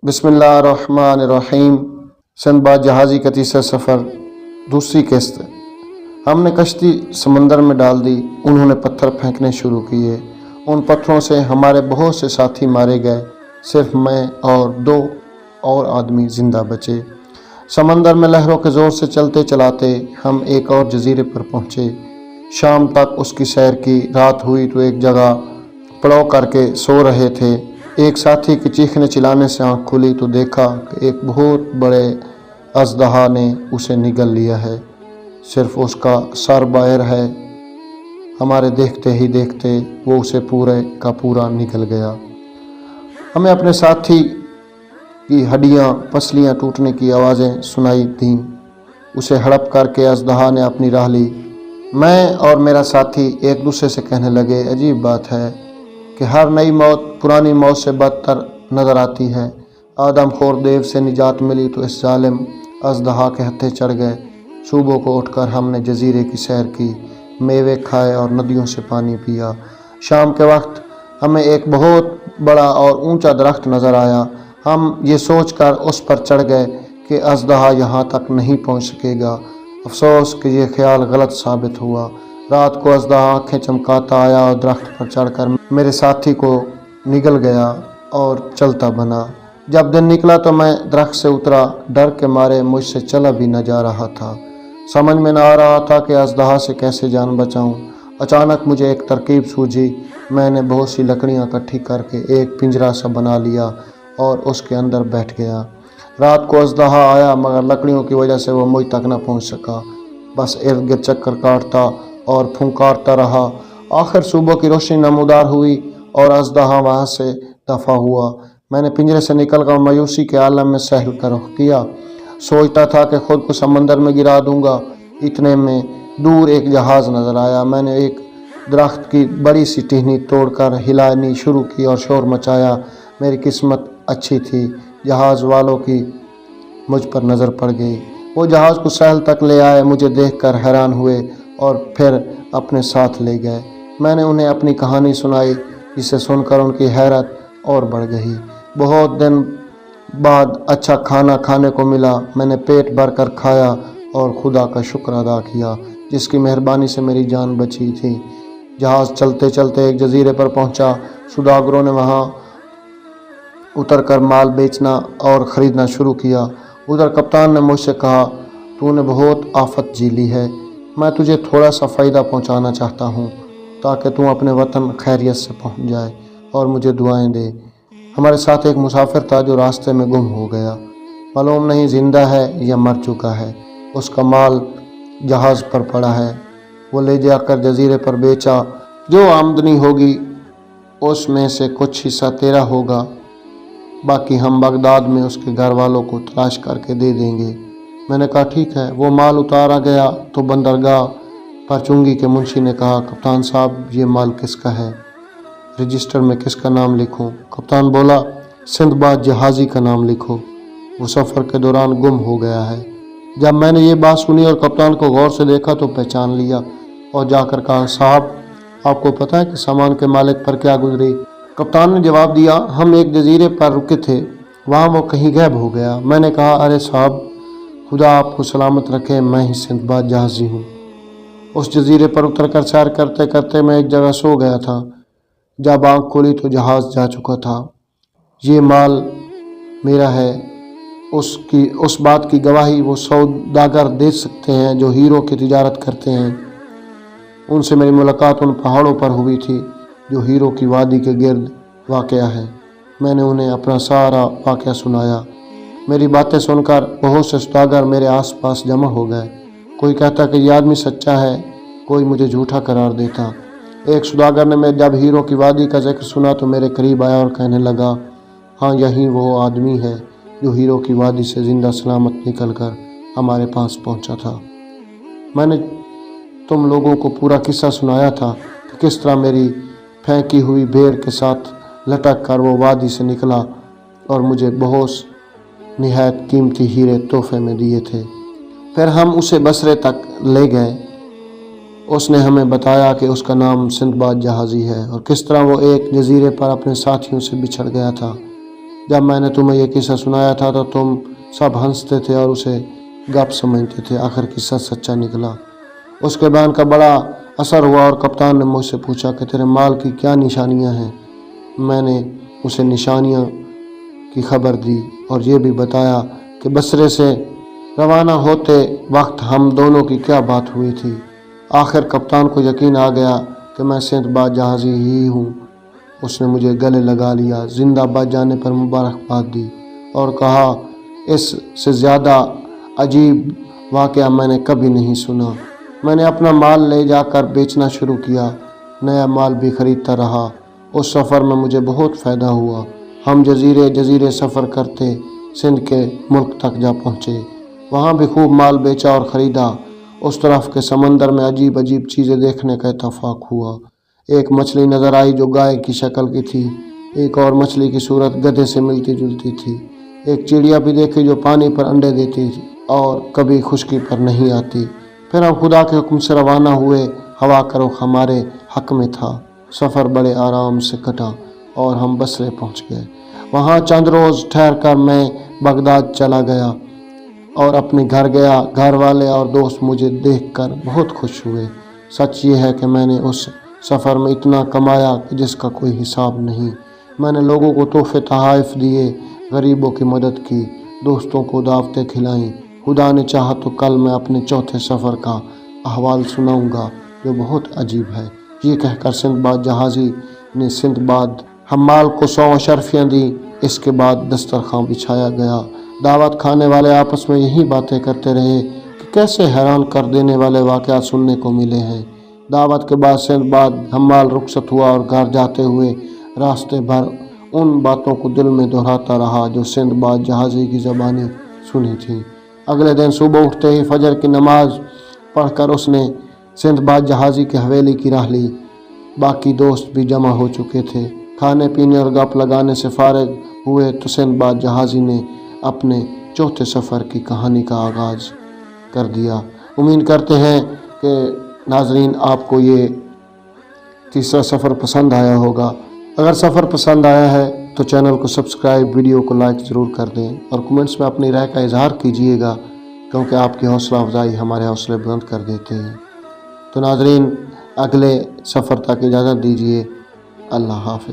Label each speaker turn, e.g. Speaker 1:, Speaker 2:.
Speaker 1: بسم اللہ الرحمن الرحیم۔ سندباد جہازی کا تیسرا سفر، دوسری قسط۔ ہم نے کشتی سمندر میں ڈال دی۔ انہوں نے پتھر پھینکنے شروع کیے۔ ان پتھروں سے ہمارے بہت سے ساتھی مارے گئے، صرف میں اور 2 اور آدمی زندہ بچے۔ سمندر میں لہروں کے زور سے چلتے چلاتے ہم ایک اور جزیرے پر پہنچے۔ شام تک اس کی سیر کی۔ رات ہوئی تو ایک جگہ پڑاؤ کر کے سو رہے تھے۔ ایک ساتھی کے چیخنے چلانے سے آنکھ کھلی تو دیکھا کہ ایک بہت بڑے اژدہا نے اسے نگل لیا ہے، صرف اس کا سر باہر ہے۔ ہمارے دیکھتے ہی دیکھتے وہ اسے پورے کا پورا نگل گیا۔ ہمیں اپنے ساتھی کی ہڈیاں پسلیاں ٹوٹنے کی آوازیں سنائی دیں۔ اسے ہڑپ کر کے اژدہا نے اپنی راہ لی۔ میں اور میرا ساتھی ایک دوسرے سے کہنے لگے، عجیب بات ہے کہ ہر نئی موت پرانی موت سے بدتر نظر آتی ہے۔ آدم خور دیو سے نجات ملی تو اس ظالم اژدہا کے ہتھے چڑھ گئے۔ صبح کو اٹھ کر ہم نے جزیرے کی سیر کی، میوے کھائے اور ندیوں سے پانی پیا۔ شام کے وقت ہمیں ایک بہت بڑا اور اونچا درخت نظر آیا۔ ہم یہ سوچ کر اس پر چڑھ گئے کہ اژدہا یہاں تک نہیں پہنچ سکے گا۔ افسوس کہ یہ خیال غلط ثابت ہوا۔ رات کو اژدہا آنکھیں چمکاتا آیا اور درخت پر چڑھ کر میرے ساتھی کو نگل گیا اور چلتا بنا۔ جب دن نکلا تو میں درخت سے اترا۔ ڈر کے مارے مجھ سے چلا بھی نہ جا رہا تھا۔ سمجھ میں نہ آ رہا تھا کہ اژدہا سے کیسے جان بچاؤں۔ اچانک مجھے ایک ترکیب سوجھی۔ میں نے بہت سی لکڑیاں اکٹھی کر کے ایک پنجرا سا بنا لیا اور اس کے اندر بیٹھ گیا۔ رات کو اژدہا آیا مگر لکڑیوں کی وجہ سے وہ مجھ تک نہ پہنچ سکا، بس ارد گرد چکر کاٹتا اور پھنکارتا رہا۔ آخر صبح کی روشنی نمودار ہوئی اور اژدہا وہاں سے دفع ہوا۔ میں نے پنجرے سے نکل کر مایوسی کے عالم میں ساحل کا رخ کیا۔ سوچتا تھا کہ خود کو سمندر میں گرا دوں گا۔ اتنے میں دور ایک جہاز نظر آیا۔ میں نے ایک درخت کی بڑی سی ٹہنی توڑ کر ہلانی شروع کی اور شور مچایا۔ میری قسمت اچھی تھی، جہاز والوں کی مجھ پر نظر پڑ گئی۔ وہ جہاز کو ساحل تک لے آئے، مجھے دیکھ کر حیران ہوئے اور پھر اپنے ساتھ لے گئے۔ میں نے انہیں اپنی کہانی سنائی، جسے سن کر ان کی حیرت اور بڑھ گئی۔ بہت دن بعد اچھا کھانا کھانے کو ملا۔ میں نے پیٹ بھر کر کھایا اور خدا کا شکر ادا کیا جس کی مہربانی سے میری جان بچی تھی۔ جہاز چلتے چلتے ایک جزیرے پر پہنچا۔ سوداگروں نے وہاں اتر کر مال بیچنا اور خریدنا شروع کیا۔ ادھر کپتان نے مجھ سے کہا، تو نے بہت آفت جھیلی ہے، میں تجھے تھوڑا سا فائدہ پہنچانا چاہتا ہوں تاکہ تم اپنے وطن خیریت سے پہنچ جائے اور مجھے دعائیں دے۔ ہمارے ساتھ ایک مسافر تھا جو راستے میں گم ہو گیا، معلوم نہیں زندہ ہے یا مر چکا ہے۔ اس کا مال جہاز پر پڑا ہے، وہ لے جا کر جزیرے پر بیچا۔ جو آمدنی ہوگی اس میں سے کچھ حصہ تیرا ہوگا، باقی ہم بغداد میں اس کے گھر والوں کو تلاش کر کے دے دیں گے۔ میں نے کہا ٹھیک ہے۔ وہ مال اتارا گیا تو بندرگاہ پر چنگی کے منشی نے کہا، کپتان صاحب یہ مال کس کا ہے؟ رجسٹر میں کس کا نام لکھوں؟ کپتان بولا، سندباد جہازی کا نام لکھو، وہ سفر کے دوران گم ہو گیا ہے۔ جب میں نے یہ بات سنی اور کپتان کو غور سے دیکھا تو پہچان لیا اور جا کر کہا، صاحب آپ کو پتہ ہے کہ سامان کے مالک پر کیا گزری؟ کپتان نے جواب دیا، ہم ایک جزیرے پر رکے تھے، وہاں وہ کہیں غائب ہو گیا۔ میں نے کہا، ارے صاحب خدا آپ کو سلامت رکھے، میں ہی سندباد جہازی ہوں۔ اس جزیرے پر اتر کر سیر کرتے کرتے میں ایک جگہ سو گیا تھا۔ جب آنکھ کھولی تو جہاز جا چکا تھا۔ یہ مال میرا ہے، اس بات کی گواہی وہ سوداگر دے سکتے ہیں جو ہیروں کی تجارت کرتے ہیں۔ ان سے میری ملاقات ان پہاڑوں پر ہوئی تھی جو ہیروں کی وادی کے گرد واقع ہے۔ میں نے انہیں اپنا سارا واقعہ سنایا۔ میری باتیں سن کر بہت سے سوداگر میرے آس پاس جمع ہو گئے۔ کوئی کہتا کہ یہ آدمی سچا ہے، کوئی مجھے جھوٹا قرار دیتا۔ ایک سوداگر نے جب ہیروں کی وادی کا ذکر سنا تو میرے قریب آیا اور کہنے لگا، ہاں یہی وہ آدمی ہے جو ہیروں کی وادی سے زندہ سلامت نکل کر ہمارے پاس پہنچا تھا۔ میں نے تم لوگوں کو پورا قصہ سنایا تھا کہ کس طرح میری پھینکی ہوئی بھیڑ کے ساتھ لٹک کر وہ وادی سے نکلا اور مجھے بہت نہایت قیمتی ہیرے تحفے میں دیے تھے۔ پھر ہم اسے بصرے تک لے گئے۔ اس نے ہمیں بتایا کہ اس کا نام سندباد جہازی ہے اور کس طرح وہ ایک جزیرے پر اپنے ساتھیوں سے بچھڑ گیا تھا۔ جب میں نے تمہیں یہ قصہ سنایا تھا تو تم سب ہنستے تھے اور اسے گپ سمجھتے تھے، آخر قصہ سچا نکلا۔ اس کے بیان کا بڑا اثر ہوا اور کپتان نے مجھ سے پوچھا کہ تیرے مال کی کیا نشانیاں ہیں۔ میں نے اسے نشانیاں کی خبر دی اور یہ بھی بتایا کہ بصرے سے روانہ ہوتے وقت ہم دونوں کی کیا بات ہوئی تھی۔ آخر کپتان کو یقین آ گیا کہ میں سندباد جہازی ہی ہوں۔ اس نے مجھے گلے لگا لیا، زندہ بچ جانے پر مبارکباد دی اور کہا اس سے زیادہ عجیب واقعہ میں نے کبھی نہیں سنا۔ میں نے اپنا مال لے جا کر بیچنا شروع کیا، نیا مال بھی خریدتا رہا۔ اس سفر میں مجھے بہت فائدہ ہوا۔ ہم جزیرے سفر کرتے سندھ کے ملک تک جا پہنچے، وہاں بھی خوب مال بیچا اور خریدا۔ اس طرف کے سمندر میں عجیب عجیب چیزیں دیکھنے کا اتفاق ہوا۔ ایک مچھلی نظر آئی جو گائے کی شکل کی تھی، ایک اور مچھلی کی صورت گدھے سے ملتی جلتی تھی۔ ایک چڑیا بھی دیکھی جو پانی پر انڈے دیتی تھی اور کبھی خشکی پر نہیں آتی۔ پھر ہم خدا کے حکم سے روانہ ہوئے، ہوا کا رخ ہمارے حق میں تھا۔ سفر بڑے آرام سے کٹا اور ہم بصرے پہنچ گئے۔ وہاں چند روز ٹھہر کر میں بغداد چلا گیا اور اپنے گھر گیا۔ گھر والے اور دوست مجھے دیکھ کر بہت خوش ہوئے۔ سچ یہ ہے کہ میں نے اس سفر میں اتنا کمایا کہ جس کا کوئی حساب نہیں۔ میں نے لوگوں کو تحفے تحائف دیے، غریبوں کی مدد کی، دوستوں کو دعوتیں کھلائیں۔ خدا نے چاہا تو کل میں اپنے چوتھے سفر کا احوال سناؤں گا جو بہت عجیب ہے۔ یہ کہہ کر سندباد جہازی نے سندباد حمال کو 100 اشرفیاں دی۔ اس کے بعد دسترخوان بچھایا گیا۔ دعوت کھانے والے آپس میں یہی باتیں کرتے رہے کہ کیسے حیران کر دینے والے واقعات سننے کو ملے ہیں۔ دعوت کے بعد سندباد حمال رخصت ہوا اور گھر جاتے ہوئے راستے بھر ان باتوں کو دل میں دہراتا رہا جو سندباد جہازی کی زبانی سنی تھی۔ اگلے دن صبح اٹھتے ہی فجر کی نماز پڑھ کر اس نے سندباد جہازی کی حویلی کی راہ لی۔ باقی دوست بھی جمع ہو چکے تھے۔ کھانے پینے اور گپ لگانے سے فارغ ہوئے تو سندباد جہازی نے اپنے چوتھے سفر کی کہانی کا آغاز کر دیا۔ امید کرتے ہیں کہ ناظرین آپ کو یہ تیسرا سفر پسند آیا ہوگا۔ اگر سفر پسند آیا ہے تو چینل کو سبسکرائب، ویڈیو کو لائک ضرور کر دیں اور کمنٹس میں اپنی رائے کا اظہار کیجیے گا، کیونکہ آپ کی حوصلہ افزائی ہمارے حوصلے بلند کر دیتے ہیں۔ تو ناظرین اگلے سفر تک اجازت دیجیے۔ اللہ حافظ۔